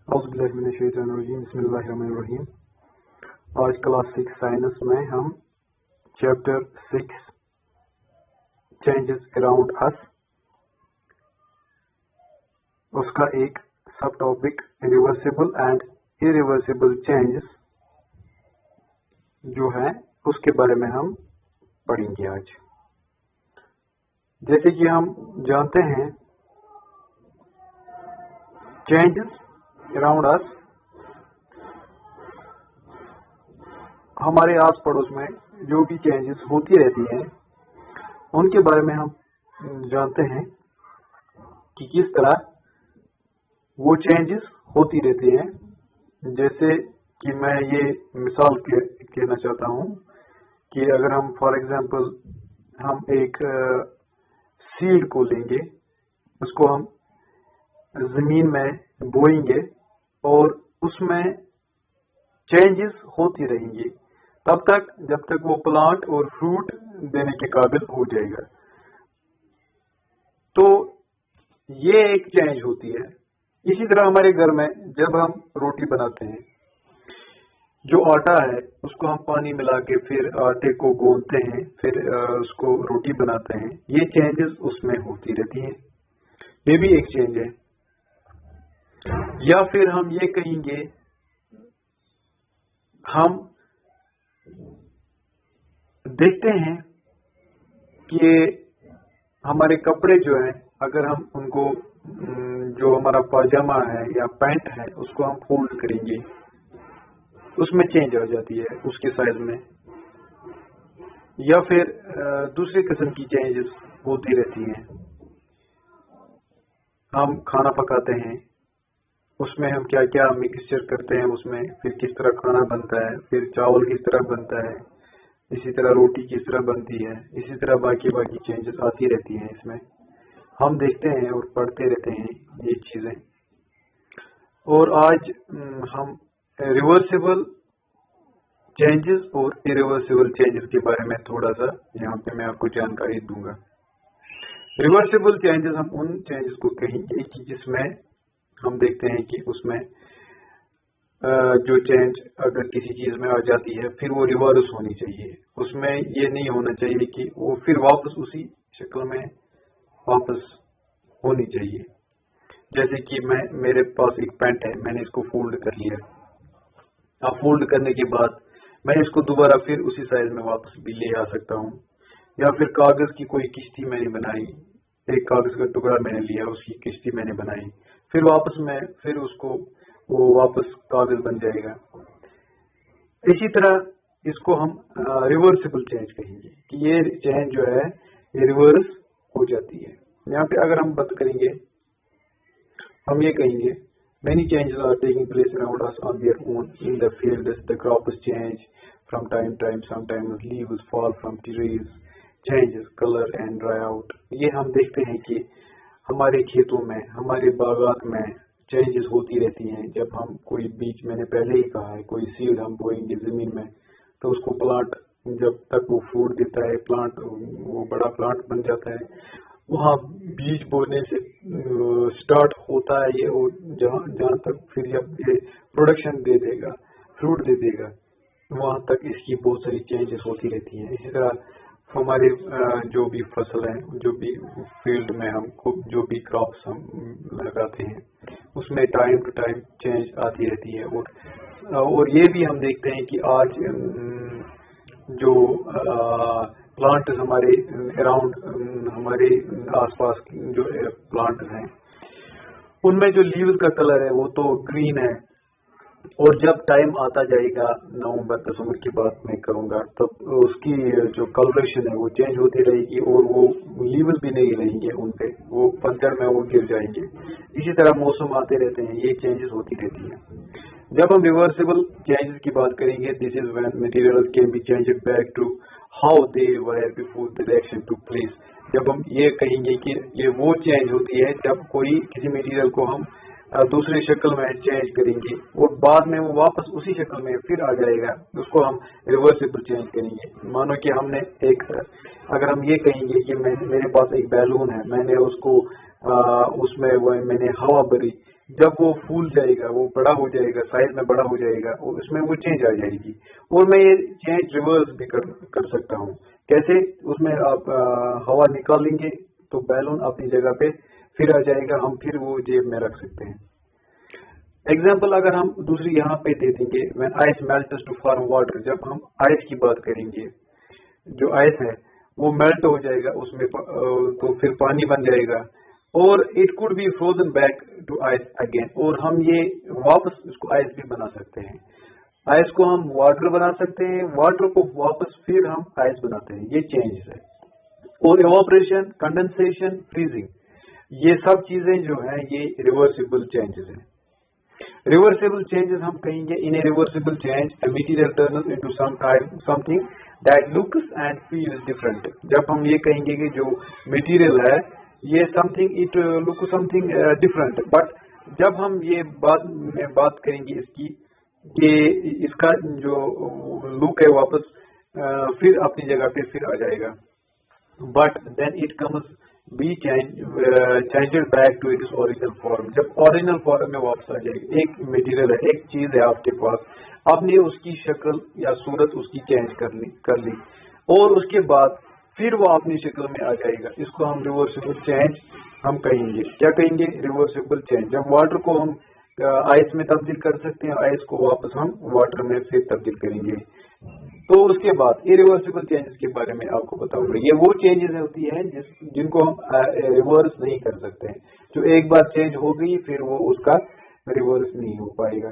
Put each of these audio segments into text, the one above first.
اعوذ باللہ من الشیطان الرجیم بسم اللہ الرحمن الرحیم. آج کلاس 6 سائنس میں ہم چیپٹر 6 چینجز اراؤنڈ اس اس کا ایک سب ٹاپک ریورسیبل اینڈ ایریورسیبل چینجز جو ہے اس کے بارے میں ہم پڑھیں گے آج. جیسے کہ ہم جانتے ہیں چینجز اراؤنڈ اس ہمارے آس پڑوس میں جو بھی چینجز ہوتی رہتی ہیں ان کے بارے میں ہم جانتے ہیں کہ کس طرح وہ چینجز ہوتی رہتی ہیں. جیسے کہ میں یہ مثال کہنا چاہتا ہوں کہ اگر ہم فار ایگزامپل ہم ایک سیڈ کو لیں گے, اس کو ہم زمین میں بوئیں گے اور اس میں چینجز ہوتی رہیں گی تب تک جب تک وہ پلانٹ اور فروٹ دینے کے قابل ہو جائے گا. تو یہ ایک چینج ہوتی ہے. اسی طرح ہمارے گھر میں جب ہم روٹی بناتے ہیں, جو آٹا ہے اس کو ہم پانی ملا کے پھر آٹے کو گوندتے ہیں, پھر اس کو روٹی بناتے ہیں. یہ چینجز اس میں ہوتی رہتی ہیں, یہ بھی ایک چینج ہے. یا پھر ہم یہ کہیں گے ہم دیکھتے ہیں کہ ہمارے کپڑے جو ہیں اگر ہم ان کو جو ہمارا پاجامہ ہے یا پینٹ ہے اس کو ہم فولڈ کریں گے, اس میں چینج آ جاتی ہے اس کے سائز میں. یا پھر دوسری قسم کی چینجز ہوتی رہتی ہیں. ہم کھانا پکاتے ہیں, اس میں ہم کیا کیا مکسچر کرتے ہیں, اس میں پھر کس طرح کھانا بنتا ہے, پھر چاول کس طرح بنتا ہے, اسی طرح روٹی کس طرح بنتی ہے, اسی طرح باقی چینجز آتی رہتی ہیں. اس میں ہم دیکھتے ہیں اور پڑھتے رہتے ہیں یہ چیزیں. اور آج ہم ریورسیبل چینجز اور ایریورسیبل چینجز کے بارے میں تھوڑا سا یہاں پہ میں آپ کو جانکاری دوں گا. ریورسیبل چینجز ہم ان چینجز کو کہیں گے کہ جس میں ہم دیکھتے ہیں کہ اس میں جو چینج اگر کسی چیز میں آ جاتی ہے پھر وہ ریورس ہونی چاہیے. اس میں یہ نہیں ہونا چاہیے کہ وہ پھر واپس اسی شکل میں واپس ہونی چاہیے. جیسے کہ میرے پاس ایک پینٹ ہے, میں نے اس کو فولڈ کر لیا. اب فولڈ کرنے کے بعد میں اس کو دوبارہ پھر اسی سائز میں واپس بھی لے آ سکتا ہوں. یا پھر کاغذ کی کوئی کشتی میں نے بنائی, ایک کاغذ کا ٹکڑا میں نے لیا, اس کی کشتی میں نے بنائی, پھر واپس میں پھر اس کو وہ واپس کاغذ بن جائے گا. اسی طرح اس کو ہم ریورسیبل چینج کہیں گے کہ یہ چینج جو ہے یہ ریورس ہو جاتی ہے. یہاں پہ اگر ہم بات کریں گے ہم یہ کہیں گے many changes are taking place around us on their own in the field. The crops change from time to time. Sometimes leaves fall from trees, changes color and dry out. یہ ہم دیکھتے ہیں کہ ہمارے کھیتوں میں, ہمارے باغات میں چینجز ہوتی رہتی ہیں. جب ہم کوئی بیج, میں نے پہلے ہی کہا ہے, کوئی سیڈ ہم بوئیں گے زمین میں تو اس کو پلانٹ جب تک وہ فروٹ دیتا ہے, پلانٹ وہ بڑا پلانٹ بن جاتا ہے, وہاں بیج بونے سے سٹارٹ ہوتا ہے یہ, اور جہاں تک پھر جب یہ پروڈکشن دے دے گا, فروٹ دے دے گا, وہاں تک اس کی بہت ساری چینجز ہوتی رہتی ہیں. اسی طرح ہمارے جو بھی فصل ہیں, جو بھی فیلڈ میں ہم جو بھی کراپس ہم لگاتے ہیں اس میں ٹائم ٹو ٹائم چینج آتی رہتی ہے. اور یہ بھی ہم دیکھتے ہیں کہ آج جو پلانٹس ہمارے اراؤنڈ, ہمارے آس پاس جو پلانٹس ہیں ان میں جو لیوز کا کلر ہے وہ تو گرین ہے, اور جب ٹائم آتا جائے گا نومبر دسمبر کی بات میں کروں گا تب اس کی جو کلریشن ہے وہ چینج ہوتی رہے گی, اور وہ لیوز بھی نہیں رہیں گے ان پہ, وہ پتجھڑ میں وہ گر جائیں گے. اسی طرح موسم آتے رہتے ہیں, یہ چینجز ہوتی رہتی ہیں. جب ہم ریورسیبل چینجز کی بات کریں گے, this is when material can be changed back to how they were before the reaction took place. جب ہم یہ کہیں گے کہ یہ وہ چینج ہوتی ہے جب کوئی کسی مٹیریل کو ہم دوسری شکل میں چینج کریں گے اور بعد میں وہ واپس اسی شکل میں پھر آ جائے گا, اس کو ہم ریورسیبل چینج کریں گے. مانو کہ ہم نے اگر ہم یہ کہیں گے کہ میرے پاس ایک بیلون ہے, میں نے اس کو اس میں وہ میں نے ہوا بھری, جب وہ پھول جائے گا, وہ بڑا ہو جائے گا, سائز میں بڑا ہو جائے گا, اس میں وہ چینج آ جائے گی. اور میں یہ چینج ریورس بھی کر سکتا ہوں. کیسے؟ اس میں آپ ہوا نکالیں گے تو بیلون اپنی جگہ پہ پھر آ جائے گا, ہم پھر وہ جیب میں رکھ سکتے ہیں. ایگزامپل اگر ہم دوسری یہاں پہ دے دیں گے, when ice melts to form water, جب ہم آئس کی بات کریں گے, جو آئس ہے وہ میلٹ ہو جائے گا اس میں تو پھر پانی بن جائے گا, اور it could be frozen back to ice again, اور ہم یہ واپس اس کو آئس بھی بنا سکتے ہیں. آئس کو ہم واٹر بنا سکتے ہیں, واٹر کو واپس پھر ہم آئس بناتے ہیں. یہ چینج ہے. اور ایواپریشن, کنڈنسیشن, فریزنگ, یہ سب چیزیں جو ہیں یہ ریورسیبل چینجز ہیں. ریورسیبل چینجز ہم کہیں گے in a reversible change a material turns into something that looks and feels different. جب ہم یہ کہیں گے کہ جو مٹیریل ہے یہ something it look something different, but جب ہم یہ بات کریں گے اس کی کہ اس کا جو لک ہے واپس پھر اپنی جگہ پہ پھر آ جائے گا, but then it comes be changed back to its original form. جب اوریجنل فارم میں واپس آ جائے گا, ایک مٹیریل ہے, ایک چیز ہے آپ کے پاس, آپ نے اس کی شکل یا صورت اس کی چینج کر لی اور اس کے بعد پھر وہ اپنی شکل میں آ جائے گا. اس کو ہم ریورسیبل چینج ہم کہیں گے. کیا کہیں گے؟ Reversible change. جب واٹر کو ہم آئس میں تبدیل کر سکتے ہیں, آئس کو واپس ہم واٹر میں پھر تبدیل کریں گے. تو اس کے بعد ریورسیبل چینجز کے بارے میں آپ کو بتاؤں گا. یہ وہ چینجز ہوتی ہیں جن کو ہم ریورس نہیں کر سکتے ہیں, جو ایک بار چینج ہو گئی پھر وہ اس کا ریورس نہیں ہو پائے گا.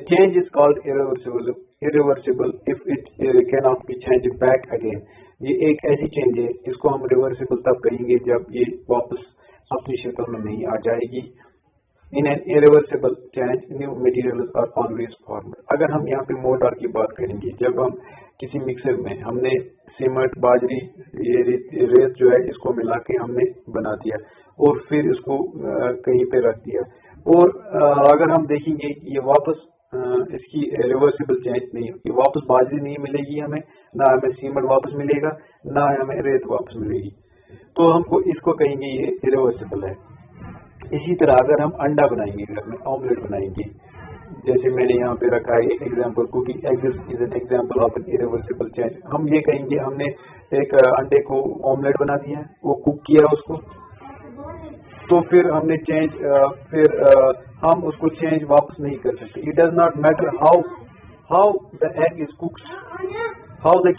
Change is called irreversible if it cannot be changed back again. یہ ایک ایسی چینج ہے اس کو ہم ریورسیبل تب کہیں گے جب یہ واپس اپنی شکل میں نہیں آ جائے گی. In an irreversible change, new materials are always formed. اگر ہم یہاں پہ موٹر کی بات کریں گے, جب ہم کسی مکسر میں ہم نے سیمنٹ, باجری, یہ ریت جو ہے اس کو ملا کے ہم نے بنا دیا اور پھر اس کو کہیں پہ رکھ دیا, اور اگر ہم دیکھیں گے یہ واپس اس کی ریورسیبل چینج نہیں ہوگی, واپس باجری نہیں ملے گی ہمیں, نہ ہمیں سیمنٹ واپس ملے گا, نہ ہمیں ریت واپس ملے گی, تو ہم کو اس کو کہیں گے یہ ریورسیبل ہے. اسی طرح اگر ہم انڈا بنائیں گے, گھر میں آملیٹ بنائیں گے, جیسے میں نے یہاں پہ رکھا ہے ایک example, cooking eggs is an example of an irreversible change. ہم یہ کہیں گے ہم نے ایک انڈے کو آملیٹ بنا دیا, وہ کوک کیا اس کو, تو پھر ہم نے چینج پھر ہم اس کو چینج واپس نہیں کر سکتے. It does not matter how the egg is cooked, how the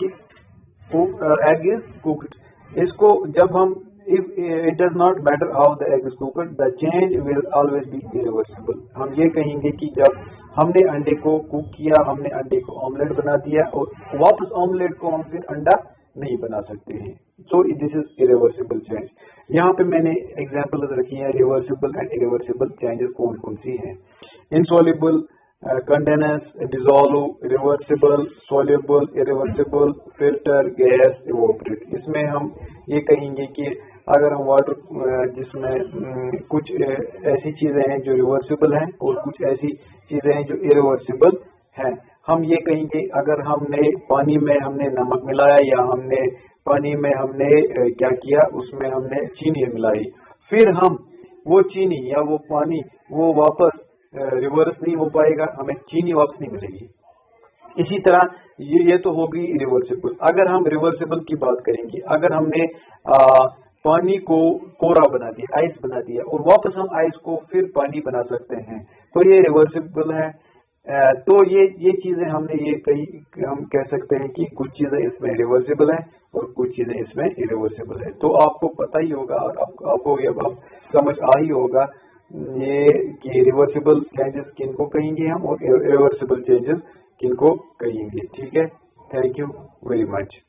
egg is cooked. اس کو جب ہم if it does not matter how the egg is cooked, the change will always be irreversible. ہم یہ کہیں گے کہ جب ہم نے انڈے کو کوک کیا, ہم نے انڈے کو آملیٹ بنا دیا, اور واپس آملیٹ کو ہم پھر انڈا نہیں بنا سکتے ہیں. So this is irreversible change. یہاں پہ میں نے ایگزامپل رکھی ہیں ریورسیبل اینڈ ایریورسیبل چینجز کون کون سی ہیں. Insoluble, condense, dissolve, reversible, soluble, irreversible, filter, gas, evaporate. اس میں ہم یہ کہیں گے کہ اگر ہم واٹر جس میں کچھ ایسی چیزیں ہیں جو ریورسیبل ہیں اور کچھ ایسی چیزیں ہیں جو ایریورسیبل ہیں, ہم یہ کہیں گے اگر ہم نے پانی میں ہم نے نمک ملایا, یا ہم نے پانی میں ہم نے کیا کیا, اس میں ہم نے چینی ملائی, پھر ہم وہ چینی یا وہ پانی وہ واپس ریورس نہیں ہو پائے گا, ہمیں چینی واپس نہیں ملے گی. اسی طرح یہ تو ہوگی ریورسیبل. اگر ہم ریورسیبل کی بات کریں گے, اگر ہم نے پانی کو کورا بنا دیا, آئس بنا دیا, اور واپس ہم آئس کو پھر پانی بنا سکتے ہیں, تو یہ ریورسیبل ہے. تو یہ چیزیں ہم نے یہ کہی ہم کہہ سکتے ہیں کہ کچھ چیزیں اس میں ریورسیبل ہیں اور کچھ چیزیں اس میں ایریورسیبل ہیں. تو آپ کو پتہ ہی ہوگا اور آپ کو یہ سمجھ آ ہی ہوگا یہ کہ ریورسیبل چینجز کن کو کہیں گے ہم, اور ایریورسیبل چینجز کن کو کہیں گے. ٹھیک ہے, تھینک یو ویری مچ.